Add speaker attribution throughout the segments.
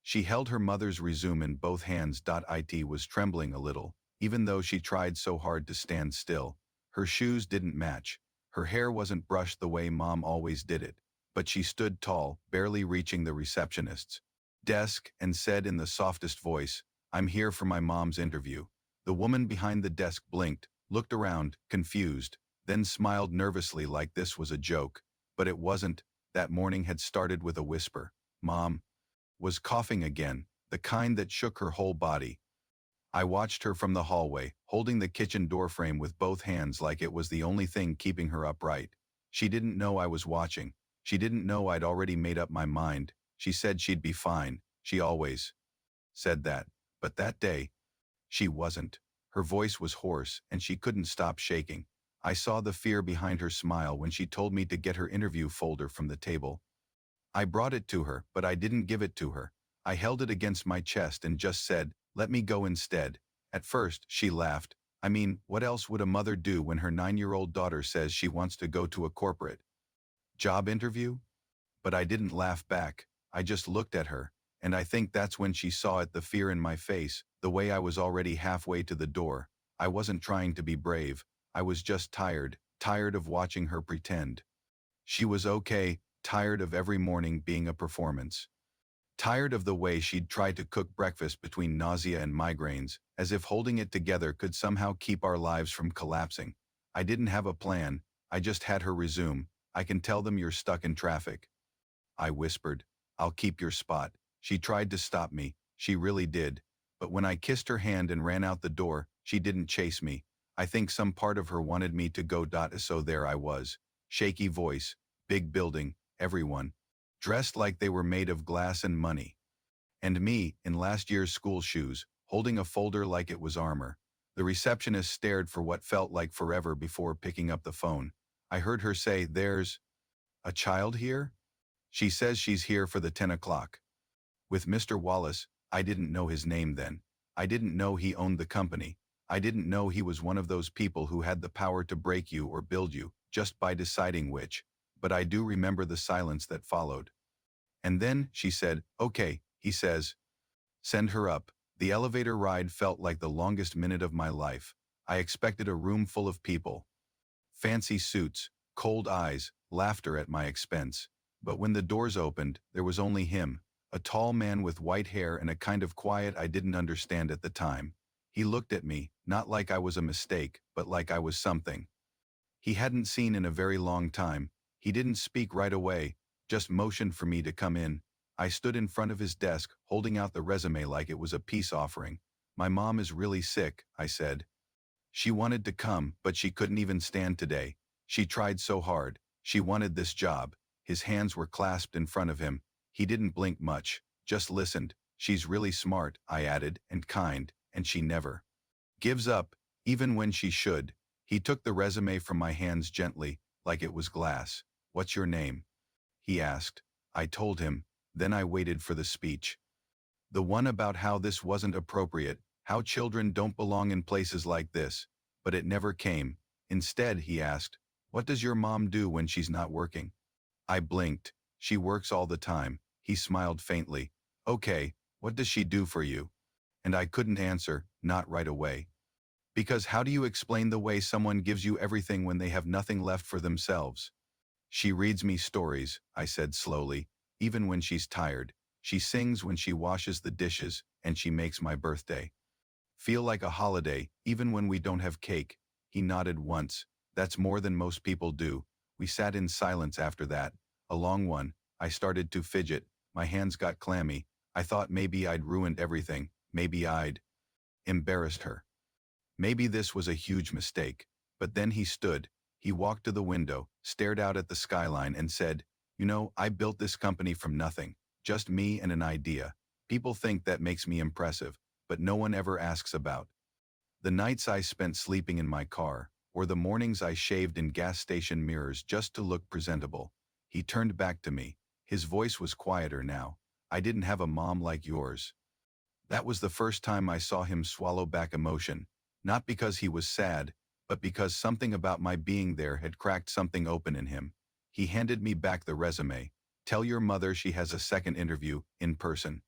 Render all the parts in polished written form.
Speaker 1: She held her mother's resume in both hands. It was trembling a little, even though she tried so hard to stand still. Her shoes didn't match. Her hair wasn't brushed the way Mom always did it. But she stood tall, barely reaching the receptionist's desk, and said in the softest voice, "I'm here for my mom's interview." The woman behind the desk blinked, looked around, confused, then smiled nervously like this was a joke. But it wasn't. That morning had started with a whisper. Mom was coughing again, the kind that shook her whole body. I watched her from the hallway, holding the kitchen doorframe with both hands like it was the only thing keeping her upright. She didn't know I was watching. She didn't know I'd already made up my mind. She said she'd be fine. She always said that. But that day, she wasn't. Her voice was hoarse, and she couldn't stop shaking. I saw the fear behind her smile when she told me to get her interview folder from the table. I brought it to her, but I didn't give it to her. I held it against my chest and just said, "Let me go instead." At first, she laughed. I mean, what else would a mother do when her 9-year-old daughter says she wants to go to a corporate job interview? But I didn't laugh back. I just looked at her, and I think that's when she saw it, the fear in my face, the way I was already halfway to the door. I wasn't trying to be brave. I was just tired of watching her pretend she was okay, tired of every morning being a performance. Tired of the way she'd tried to cook breakfast between nausea and migraines, as if holding it together could somehow keep our lives from collapsing. I didn't have a plan. I just had her resume. "I can tell them you're stuck in traffic," I whispered. "I'll keep your spot." She tried to stop me. She really did. But when I kissed her hand and ran out the door, she didn't chase me. I think some part of her wanted me to go. So there I was. Shaky voice, big building, everyone dressed like they were made of glass and money. And me, in last year's school shoes, holding a folder like it was armor. The receptionist stared for what felt like forever before picking up the phone. I heard her say, "There's a child here? She says she's here for the 10 o'clock. With Mr. Wallace." I didn't know his name then. I didn't know he owned the company. I didn't know he was one of those people who had the power to break you or build you, just by deciding which. But I do remember the silence that followed. And then, she said, "Okay," he says. "Send her up." The elevator ride felt like the longest minute of my life. I expected a room full of people. Fancy suits, cold eyes, laughter at my expense. But when the doors opened, there was only him. A tall man with white hair and a kind of quiet I didn't understand at the time. He looked at me, not like I was a mistake, but like I was something he hadn't seen in a very long time. He didn't speak right away, just motioned for me to come in. I stood in front of his desk, holding out the resume like it was a peace offering. "My mom is really sick," I said. "She wanted to come, but she couldn't even stand today. She tried so hard. She wanted this job." His hands were clasped in front of him. He didn't blink much, just listened. "She's really smart," I added, "and kind, and she never gives up, even when she should." He took the resume from my hands gently, like it was glass. "What's your name?" he asked. I told him. Then I waited for the speech. The one about how this wasn't appropriate, how children don't belong in places like this. But it never came. Instead, he asked, "What does your mom do when she's not working?" I blinked. "She works all the time." He smiled faintly. "Okay, what does she do for you?" And I couldn't answer, not right away. Because how do you explain the way someone gives you everything when they have nothing left for themselves? "She reads me stories," I said slowly, "even when she's tired. She sings when she washes the dishes, and she makes my birthday feel like a holiday, even when we don't have cake." He nodded once. "That's more than most people do." We sat in silence after that, a long one. I started to fidget. My hands got clammy. I thought maybe I'd ruined everything. Maybe I'd embarrassed her. Maybe this was a huge mistake. But then he stood. He walked to the window, stared out at the skyline, and said, "You know, I built this company from nothing. Just me and an idea. People think that makes me impressive, but no one ever asks about the nights I spent sleeping in my car, or the mornings I shaved in gas station mirrors just to look presentable." He turned back to me. His voice was quieter now. "I didn't have a mom like yours." That was the first time I saw him swallow back emotion. Not because he was sad, but because something about my being there had cracked something open in him. He handed me back the resume. "Tell your mother she has a second interview, in person."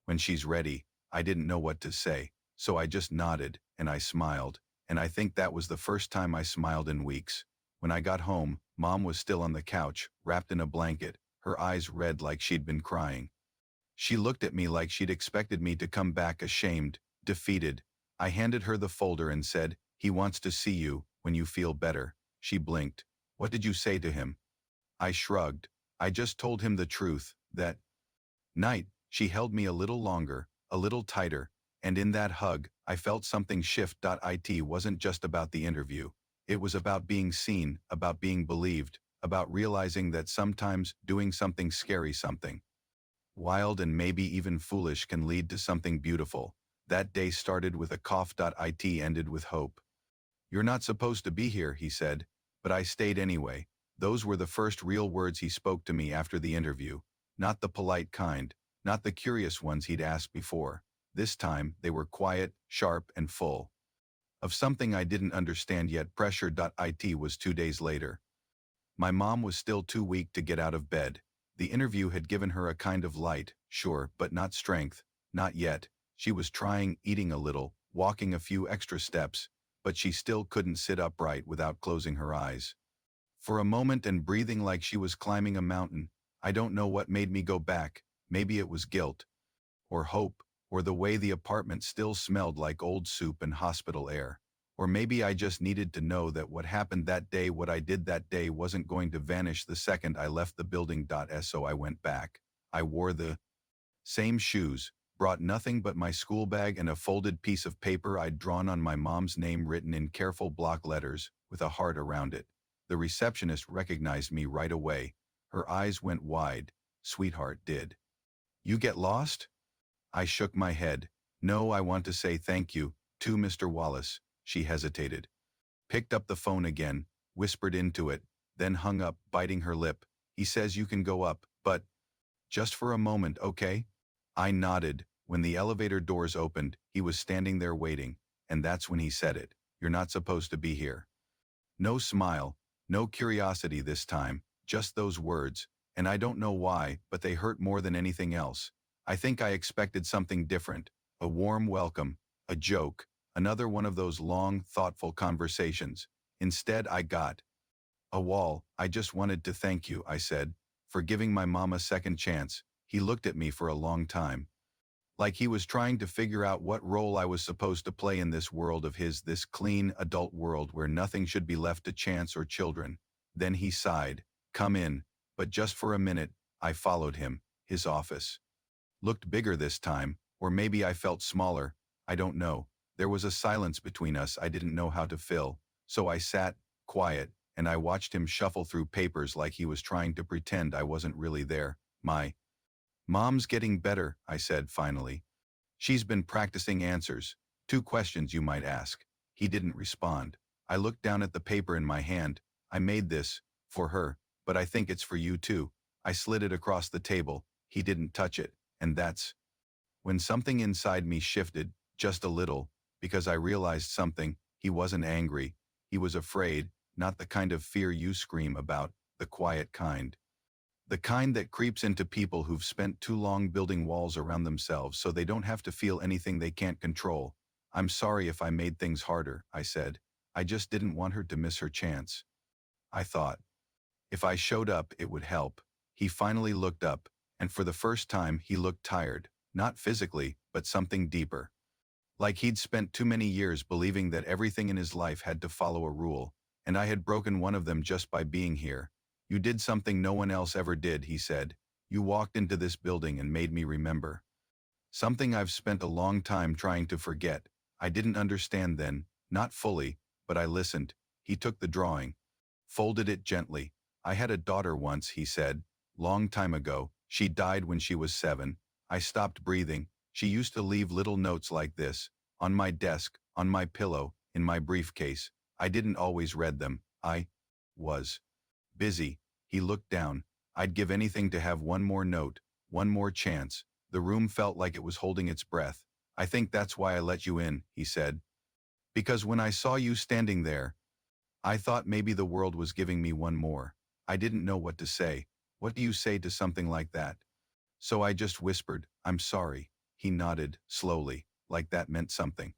Speaker 1: When she's ready, I didn't know what to say, so I just nodded, and I smiled, and I think that was the first time I smiled in weeks. When I got home, Mom was still on the couch, wrapped in a blanket, her eyes red like she'd been crying. She looked at me like she'd expected me to come back ashamed, defeated. I handed her the folder and said, "He wants to see you when you feel better." She blinked. "What did you say to him?" I shrugged. "I just told him the truth, that night." She held me a little longer, a little tighter, and in that hug, I felt something shift. It wasn't just about the interview. It was about being seen, about being believed, about realizing that sometimes doing something scary, something wild and maybe even foolish can lead to something beautiful. That day started with a cough. It ended with hope. "You're not supposed to be here," he said, but I stayed anyway. Those were the first real words he spoke to me after the interview. Not the polite kind, not the curious ones he'd asked before. This time, they were quiet, sharp, and full of something I didn't understand yet. Pressure. It was 2 days later. My mom was still too weak to get out of bed. The interview had given her a kind of light, sure, but not strength. Not yet. She was trying, eating a little, walking a few extra steps, but she still couldn't sit upright without closing her eyes for a moment and breathing like she was climbing a mountain. I don't know what made me go back. Maybe it was guilt, or hope, or the way the apartment still smelled like old soup and hospital air. Or maybe I just needed to know that what happened that day, what I did that day, wasn't going to vanish the second I left the building. So I went back. I wore the same shoes, brought nothing but my school bag and a folded piece of paper I'd drawn on my mom's name written in careful block letters, with a heart around it. The receptionist recognized me right away. Her eyes went wide. "Sweetheart, did you get lost?" I shook my head. "No, I want to say thank you to Mr. Wallace." She hesitated, picked up the phone again, whispered into it, then hung up, biting her lip. "He says you can go up, but just for a moment, okay?" I nodded. When the elevator doors opened, he was standing there waiting, and that's when he said it. "You're not supposed to be here." No smile, no curiosity this time, just those words, and I don't know why, but they hurt more than anything else. I think I expected something different, a warm welcome, a joke, another one of those long, thoughtful conversations. Instead, I got a wall. "I just wanted to thank you," I said, "for giving my mom a second chance." He looked at me for a long time, like he was trying to figure out what role I was supposed to play in this world of his, this clean, adult world where nothing should be left to chance or children. Then he sighed. "Come in." But just for a minute, I followed him. His office looked bigger this time, or maybe I felt smaller. I don't know. There was a silence between us I didn't know how to fill, so I sat, quiet, and I watched him shuffle through papers like he was trying to pretend I wasn't really there. "My mom's getting better," I said finally. "She's been practicing answers. 2 questions you might ask." He didn't respond. I looked down at the paper in my hand. "I made this for her, but I think it's for you too." I slid it across the table. He didn't touch it, and that's when something inside me shifted, just a little, because I realized something. He wasn't angry. He was afraid, not the kind of fear you scream about, the quiet kind. The kind that creeps into people who've spent too long building walls around themselves so they don't have to feel anything they can't control. "I'm sorry if I made things harder," I said. "I just didn't want her to miss her chance. I thought if I showed up, it would help." He finally looked up, and for the first time he looked tired, not physically, but something deeper. Like he'd spent too many years believing that everything in his life had to follow a rule, and I had broken one of them just by being here. "You did something no one else ever did," he said. "You walked into this building and made me remember something I've spent a long time trying to forget." I didn't understand then, not fully, but I listened. He took the drawing, folded it gently. "I had a daughter once," he said. "Long time ago. She died when she was 7. I stopped breathing. She used to leave little notes like this, on my desk, on my pillow, in my briefcase. I didn't always read them. I was busy." He looked down. "I'd give anything to have one more note, one more chance." The room felt like it was holding its breath. "I think that's why I let you in," he said. "Because when I saw you standing there, I thought maybe the world was giving me one more." I didn't know what to say. What do you say to something like that? So I just whispered, "I'm sorry." He nodded, slowly, like that meant something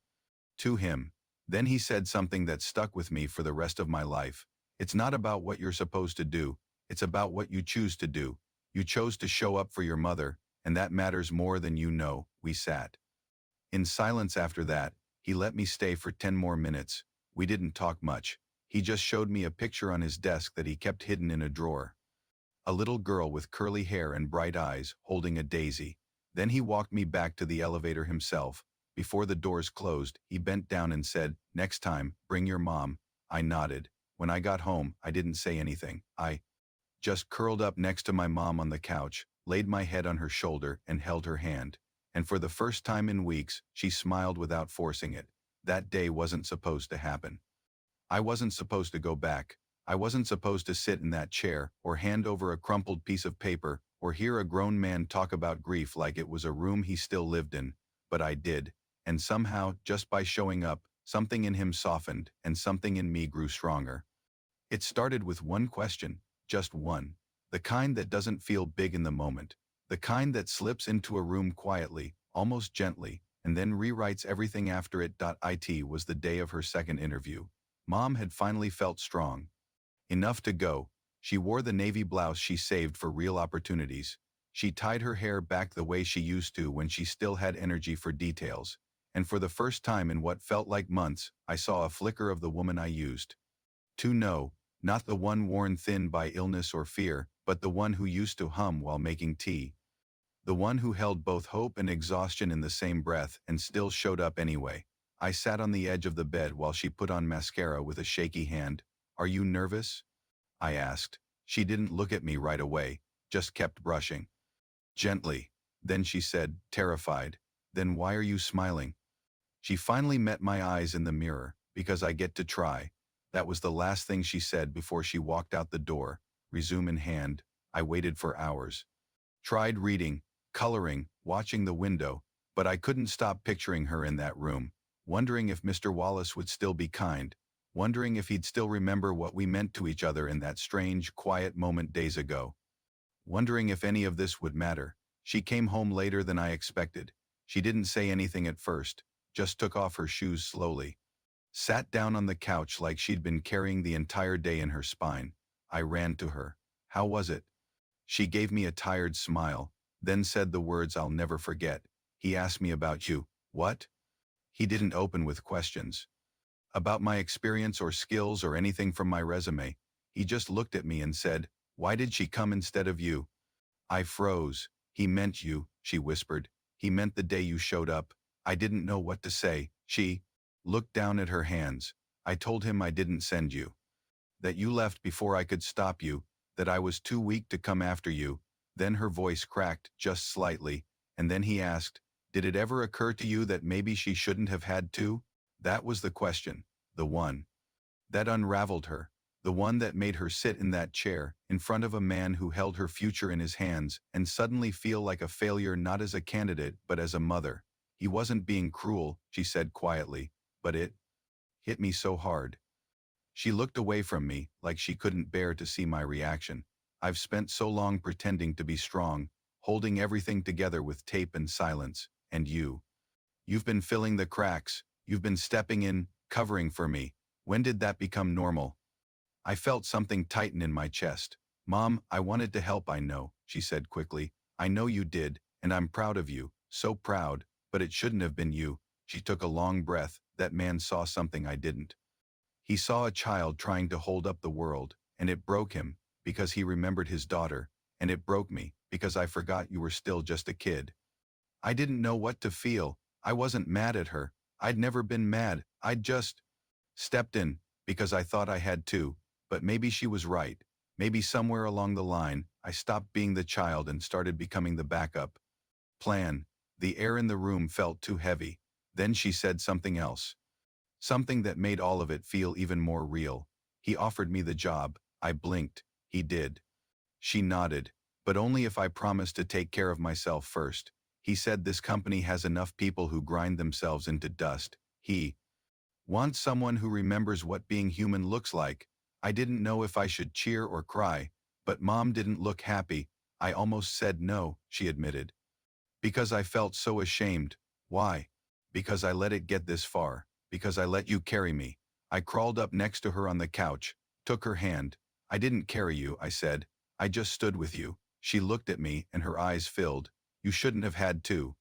Speaker 1: to him. Then he said something that stuck with me for the rest of my life. It's not about what you're supposed to do, it's about what you choose to do. You chose to show up for your mother, and that matters more than you know. We sat in silence after that. He let me stay for 10 more minutes. We didn't talk much. He just showed me a picture on his desk that he kept hidden in a drawer. A little girl with curly hair and bright eyes, holding a daisy. Then he walked me back to the elevator himself. Before the doors closed, he bent down and said, "Next time, bring your mom." I nodded. When I got home, I didn't say anything. I just curled up next to my mom on the couch, laid my head on her shoulder, and held her hand. And for the first time in weeks, she smiled without forcing it. That day wasn't supposed to happen. I wasn't supposed to go back. I wasn't supposed to sit in that chair, or hand over a crumpled piece of paper, or hear a grown man talk about grief like it was a room he still lived in. But I did. And somehow, just by showing up, something in him softened, and something in me grew stronger. It started with one question, just one. The kind that doesn't feel big in the moment. The kind that slips into a room quietly, almost gently, and then rewrites everything after it. It was the day of her second interview. Mom had finally felt strong enough to go. She wore the navy blouse she saved for real opportunities. She tied her hair back the way she used to when she still had energy for details. And for the first time in what felt like months, I saw a flicker of the woman I used to know, not the one worn thin by illness or fear, but the one who used to hum while making tea. The one who held both hope and exhaustion in the same breath and still showed up anyway. I sat on the edge of the bed while she put on mascara with a shaky hand. "Are you nervous?" I asked. She didn't look at me right away, just kept brushing. Gently. Then she said, terrified, "Then why are you smiling?" She finally met my eyes in the mirror. "Because I get to try." That was the last thing she said before she walked out the door, resume in hand. I waited for hours. Tried reading, coloring, watching the window, but I couldn't stop picturing her in that room, wondering if Mr. Wallace would still be kind, wondering if he'd still remember what we meant to each other in that strange, quiet moment days ago. Wondering if any of this would matter. She came home later than I expected. She didn't say anything at first, just took off her shoes slowly. Sat down on the couch like she'd been carrying the entire day in her spine. I ran to her. "How was it?" She gave me a tired smile, then said the words I'll never forget. "He asked me about you." "What?" He didn't open with questions about my experience or skills or anything from my resume. He just looked at me and said, "Why did she come instead of you?" I froze. "He meant you," she whispered. "He meant the day you showed up." I didn't know what to say. She looked down at her hands. "I told him I didn't send you. That you left before I could stop you, that I was too weak to come after you." Then her voice cracked just slightly, and then he asked, "Did it ever occur to you that maybe she shouldn't have had to?" That was the question, the one that unraveled her, the one that made her sit in that chair, in front of a man who held her future in his hands, and suddenly feel like a failure not as a candidate but as a mother. "He wasn't being cruel," she said quietly, "but it hit me so hard." She looked away from me, like she couldn't bear to see my reaction. "I've spent so long pretending to be strong, holding everything together with tape and silence, and you've been filling the cracks, you've been stepping in, covering for me. When did that become normal?" I felt something tighten in my chest. "Mom, I wanted to help, I know," she said quickly. "I know you did, and I'm proud of you, so proud, but it shouldn't have been you." She took a long breath. "That man saw something I didn't. He saw a child trying to hold up the world, and it broke him, because he remembered his daughter, and it broke me, because I forgot you were still just a kid." I didn't know what to feel. I wasn't mad at her. I'd never been mad. I'd just stepped in, because I thought I had to, but maybe she was right. Maybe somewhere along the line, I stopped being the child and started becoming the backup plan. The air in the room felt too heavy. Then she said something else. Something that made all of it feel even more real. "He offered me the job." I blinked. "He did." She nodded. "But only if I promised to take care of myself first. He said this company has enough people who grind themselves into dust. He wants someone who remembers what being human looks like." I didn't know if I should cheer or cry, but Mom didn't look happy. "I almost said no," she admitted. Because I felt so ashamed. Why? Because I let it get this far. Because I let you carry me. I crawled up next to her on the couch, took her hand. I didn't carry you, I said. I just stood with you. She looked at me and her eyes filled. You shouldn't have had to.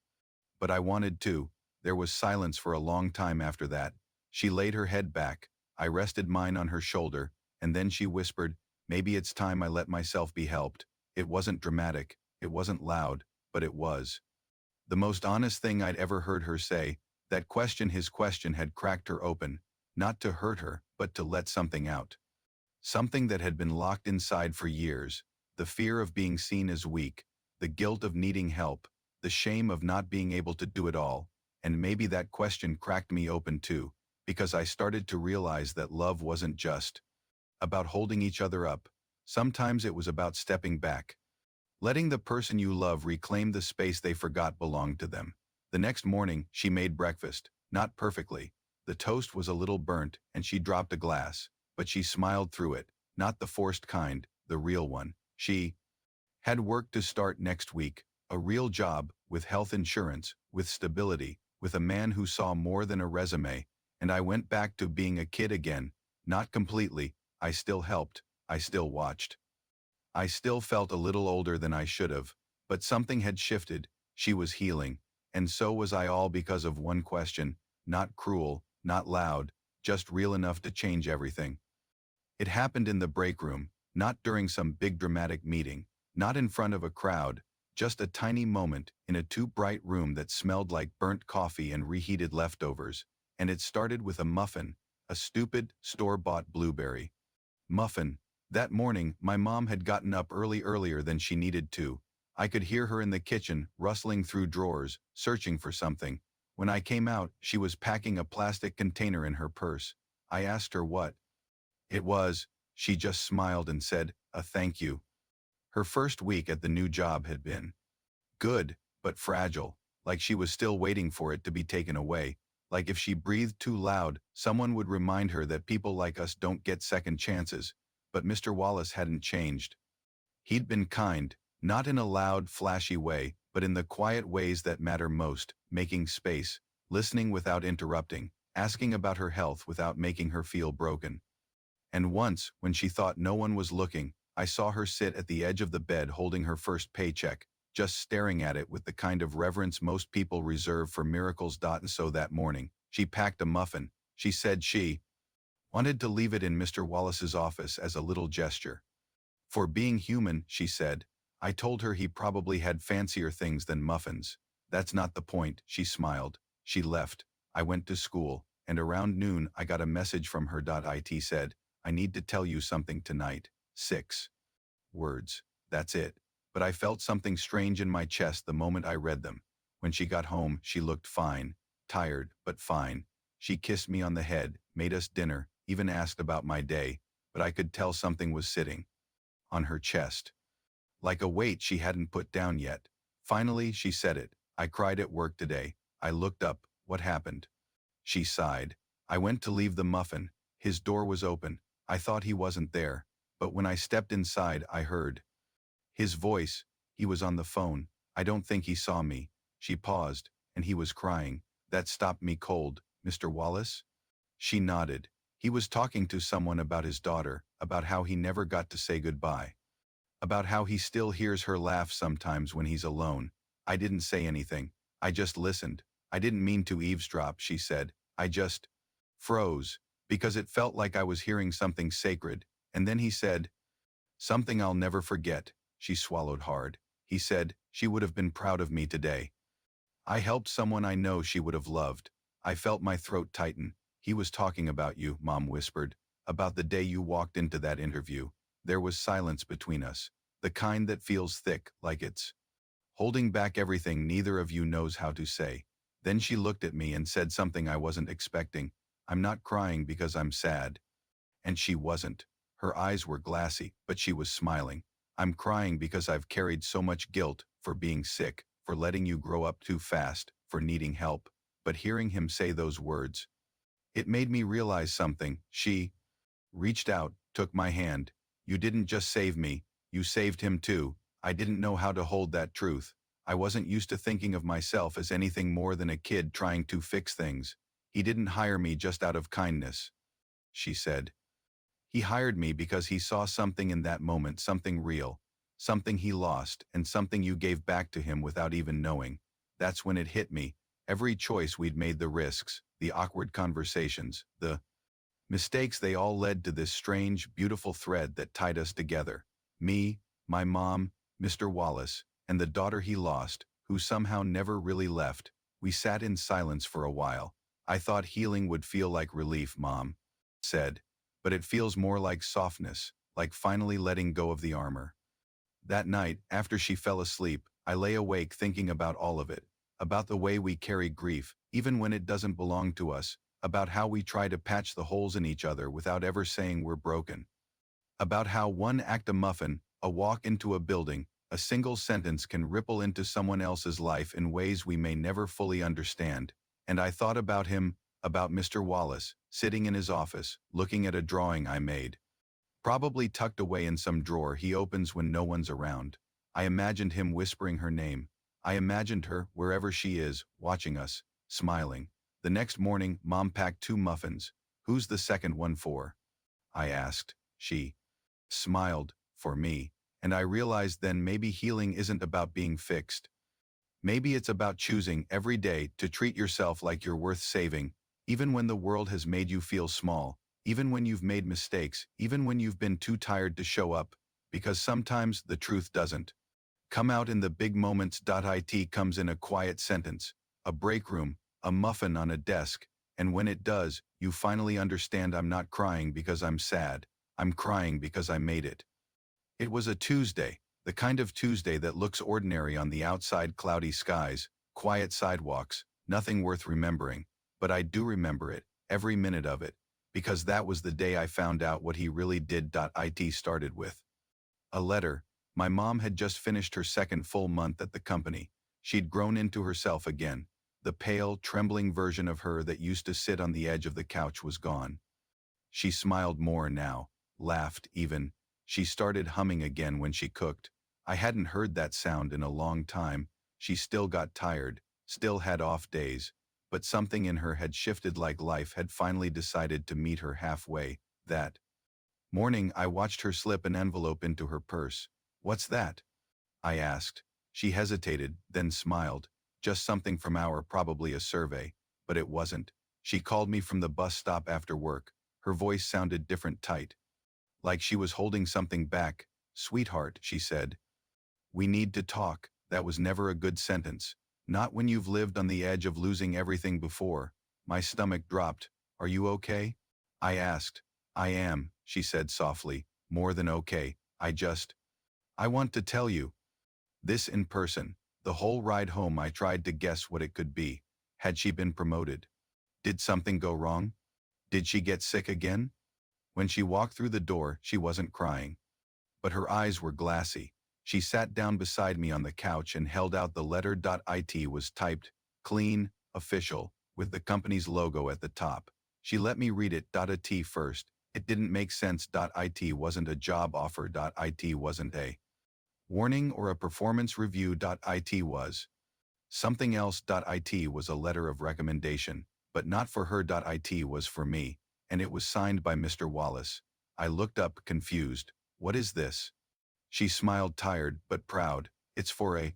Speaker 1: But I wanted to. There was silence for a long time after that. She laid her head back. I rested mine on her shoulder, and then she whispered, maybe it's time I let myself be helped. It wasn't dramatic. It wasn't loud, but it was. The most honest thing I'd ever heard her say. That question, his question, had cracked her open. Not to hurt her, but to let something out. Something that had been locked inside for years. The fear of being seen as weak. The guilt of needing help. The shame of not being able to do it all. And maybe that question cracked me open too, because I started to realize that love wasn't just about holding each other up. Sometimes it was about stepping back. Letting the person you love reclaim the space they forgot belonged to them. The next morning, she made breakfast. Not perfectly. The toast was a little burnt, and she dropped a glass. But she smiled through it. Not the forced kind, the real one. She had work to start next week. A real job, with health insurance, with stability, with a man who saw more than a resume. And I went back to being a kid again. Not completely. I still helped. I still watched. I still felt a little older than I should have, but something had shifted. She was healing, and so was I, all because of one question, not cruel, not loud, just real enough to change everything. It happened in the break room, not during some big dramatic meeting, not in front of a crowd, just a tiny moment in a too bright room that smelled like burnt coffee and reheated leftovers, and it started with a muffin, a stupid, store-bought blueberry muffin. That morning, my mom had gotten up earlier than she needed to. I could hear her in the kitchen, rustling through drawers, searching for something. When I came out, she was packing a plastic container in her purse. I asked her what it was. She just smiled and said, a thank you. Her first week at the new job had been good, but fragile, like she was still waiting for it to be taken away. Like if she breathed too loud, someone would remind her that people like us don't get second chances. But Mr. Wallace hadn't changed. He'd been kind, not in a loud, flashy way, but in the quiet ways that matter most, making space, listening without interrupting, asking about her health without making her feel broken. And once, when she thought no one was looking, I saw her sit at the edge of the bed holding her first paycheck, just staring at it with the kind of reverence most people reserve for miracles. And so that morning, she packed a muffin. She said she wanted to leave it in Mr. Wallace's office as a little gesture. For being human, she said. I told her he probably had fancier things than muffins. That's not the point, she smiled. She left. I went to school, and around noon I got a message from her. It said, I need to tell you something tonight. 6 words. That's it. But I felt something strange in my chest the moment I read them. When she got home, she looked fine. Tired, but fine. She kissed me on the head, made us dinner, even asked about my day, but I could tell something was sitting on her chest, like a weight she hadn't put down yet. Finally, she said it. I cried at work today. I looked up. What happened? She sighed. I went to leave the muffin. His door was open. I thought he wasn't there, but when I stepped inside, I heard his voice. He was on the phone. I don't think he saw me. She paused, and he was crying. That stopped me cold. Mr. Wallace? She nodded. He was talking to someone about his daughter, about how he never got to say goodbye, about how he still hears her laugh sometimes when he's alone. I didn't say anything. I just listened. I didn't mean to eavesdrop, she said. I just froze, because it felt like I was hearing something sacred. And then he said, something I'll never forget. She swallowed hard. He said, she would have been proud of me today. I helped someone I know she would have loved. I felt my throat tighten. He was talking about you, Mom whispered, about the day you walked into that interview. There was silence between us, the kind that feels thick, like it's holding back everything neither of you knows how to say. Then she looked at me and said something I wasn't expecting. I'm not crying because I'm sad. And she wasn't. Her eyes were glassy, but she was smiling. I'm crying because I've carried so much guilt for being sick, for letting you grow up too fast, for needing help. But hearing him say those words, it made me realize something. She reached out, took my hand. You didn't just save me, you saved him too. I didn't know how to hold that truth. I wasn't used to thinking of myself as anything more than a kid trying to fix things. He didn't hire me just out of kindness, she said. He hired me because he saw something in that moment, something real, something he lost, and something you gave back to him without even knowing. That's when it hit me. Every choice we'd made, the risks, the awkward conversations, the mistakes, they all led to this strange, beautiful thread that tied us together. Me, my mom, Mr. Wallace, and the daughter he lost, who somehow never really left. We sat in silence for a while. I thought healing would feel like relief, Mom said, but it feels more like softness, like finally letting go of the armor. That night, after she fell asleep, I lay awake thinking about all of it, about the way we carry grief, even when it doesn't belong to us, about how we try to patch the holes in each other without ever saying we're broken, about how one act, a muffin, a walk into a building, a single sentence can ripple into someone else's life in ways we may never fully understand. And I thought about him, about Mr. Wallace, sitting in his office, looking at a drawing I made, probably tucked away in some drawer he opens when no one's around. I imagined him whispering her name. I imagined her, wherever she is, watching us, smiling. The next morning, Mom packed 2 muffins. Who's the second one for? I asked. She smiled, for me, and I realized then maybe healing isn't about being fixed. Maybe it's about choosing every day to treat yourself like you're worth saving, even when the world has made you feel small, even when you've made mistakes, even when you've been too tired to show up, because sometimes the truth doesn't come out in the big moments. It comes in a quiet sentence, a break room, a muffin on a desk, and when it does, you finally understand. I'm not crying because I'm sad. I'm crying because I made it. It was a Tuesday, the kind of Tuesday that looks ordinary on the outside, cloudy skies, quiet sidewalks, nothing worth remembering, but I do remember it, every minute of it, because that was the day I found out what he really did. It started with a letter. My mom had just finished her second full month at the company. She'd grown into herself again. The pale, trembling version of her that used to sit on the edge of the couch was gone. She smiled more now, laughed even. She started humming again when she cooked. I hadn't heard that sound in a long time. She still got tired, still had off days, but something in her had shifted, like life had finally decided to meet her halfway. That morning, I watched her slip an envelope into her purse. "What's that?" I asked. She hesitated, then smiled. "Just something from probably a survey." But it wasn't. She called me from the bus stop after work. Her voice sounded different, tight, like she was holding something back. "Sweetheart," she said, "we need to talk." That was never a good sentence. Not when you've lived on the edge of losing everything before. My stomach dropped. "Are you okay?" I asked. "I am," she said softly. "More than okay. I want to tell you this in person." The whole ride home I tried to guess what it could be. Had she been promoted? Did something go wrong? Did she get sick again? When she walked through the door, she wasn't crying, but her eyes were glassy. She sat down beside me on the couch and held out the letter. It was typed, clean, official, with the company's logo at the top. She let me read it. At first, it didn't make sense. It wasn't a job offer. It wasn't a warning or a performance review. It was something else. It was a letter of recommendation, but not for her. It was for me, and it was signed by Mr. Wallace. I looked up, confused. "What is this?" She smiled, tired but proud. "It's for a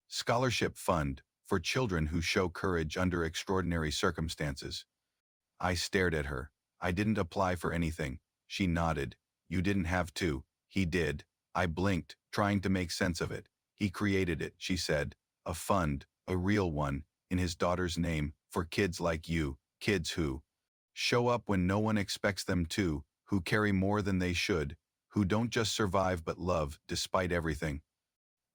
Speaker 1: scholarship fund for children who show courage under extraordinary circumstances." I stared at her. "I didn't apply for anything." She nodded. "You didn't have to." "He did." I blinked, trying to make sense of it. "He created it," she said. "A fund, a real one, in his daughter's name, for kids like you, kids who show up when no one expects them to, who carry more than they should, who don't just survive but love, despite everything."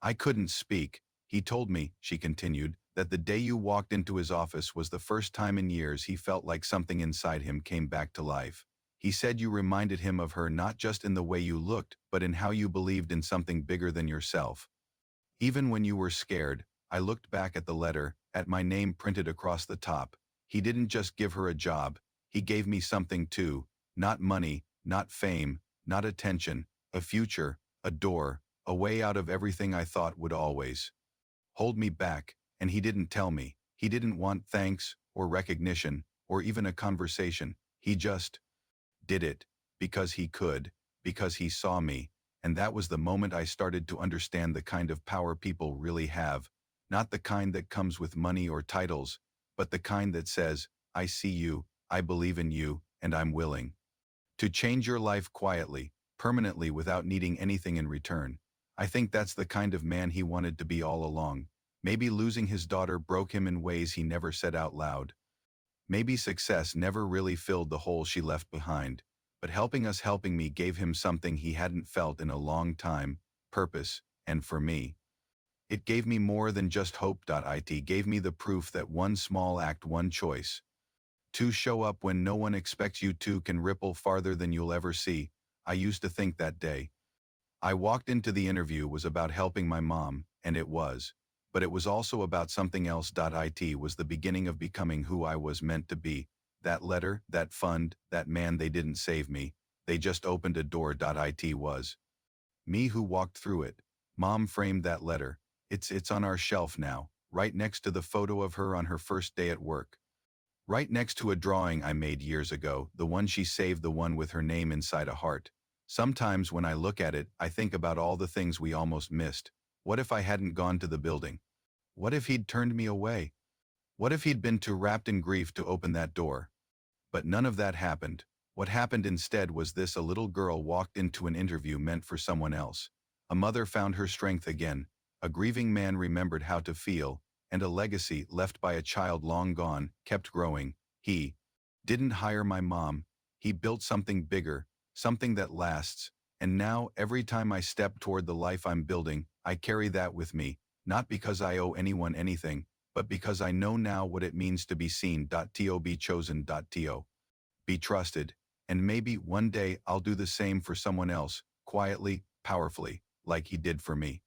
Speaker 1: I couldn't speak. "He told me," she continued, "that the day you walked into his office was the first time in years he felt like something inside him came back to life. He said you reminded him of her, not just in the way you looked, but in how you believed in something bigger than yourself. Even when you were scared." I looked back at the letter, at my name printed across the top. "He didn't just give her a job. He gave me something too. Not money, not fame, not attention. A future, a door, a way out of everything I thought would always hold me back, and he didn't tell me. He didn't want thanks or recognition or even a conversation. He just did it because he could, because he saw me, and that was the moment I started to understand the kind of power people really have, not the kind that comes with money or titles, but the kind that says, I see you, I believe in you, and I'm willing to change your life quietly, permanently without needing anything in return. I think that's the kind of man he wanted to be all along. Maybe losing his daughter broke him in ways he never said out loud. Maybe success never really filled the hole she left behind, but helping me gave him something he hadn't felt in a long time, purpose, and for me, it gave me more than just hope. It gave me the proof that one small act, one choice, to show up when no one expects you to, can ripple farther than you'll ever see. I used to think that day I walked into the interview was about helping my mom, and it was. But it was also about something else. It was the beginning of becoming who I was meant to be. That letter, that fund, that man, they didn't save me. They just opened a door. It was me who walked through it. Mom framed that letter. It's on our shelf now, right next to the photo of her on her first day at work. Right next to a drawing I made years ago, the one she saved, the one with her name inside a heart. Sometimes when I look at it, I think about all the things we almost missed. What if I hadn't gone to the building? What if he'd turned me away? What if he'd been too wrapped in grief to open that door? But none of that happened. What happened instead was this: a little girl walked into an interview meant for someone else. A mother found her strength again. A grieving man remembered how to feel, and a legacy left by a child long gone kept growing. He didn't hire my mom. He built something bigger, something that lasts. And now, every time I step toward the life I'm building, I carry that with me, not because I owe anyone anything, but because I know now what it means to be seen. To be chosen. To be trusted. And maybe one day I'll do the same for someone else, quietly, powerfully, like he did for me.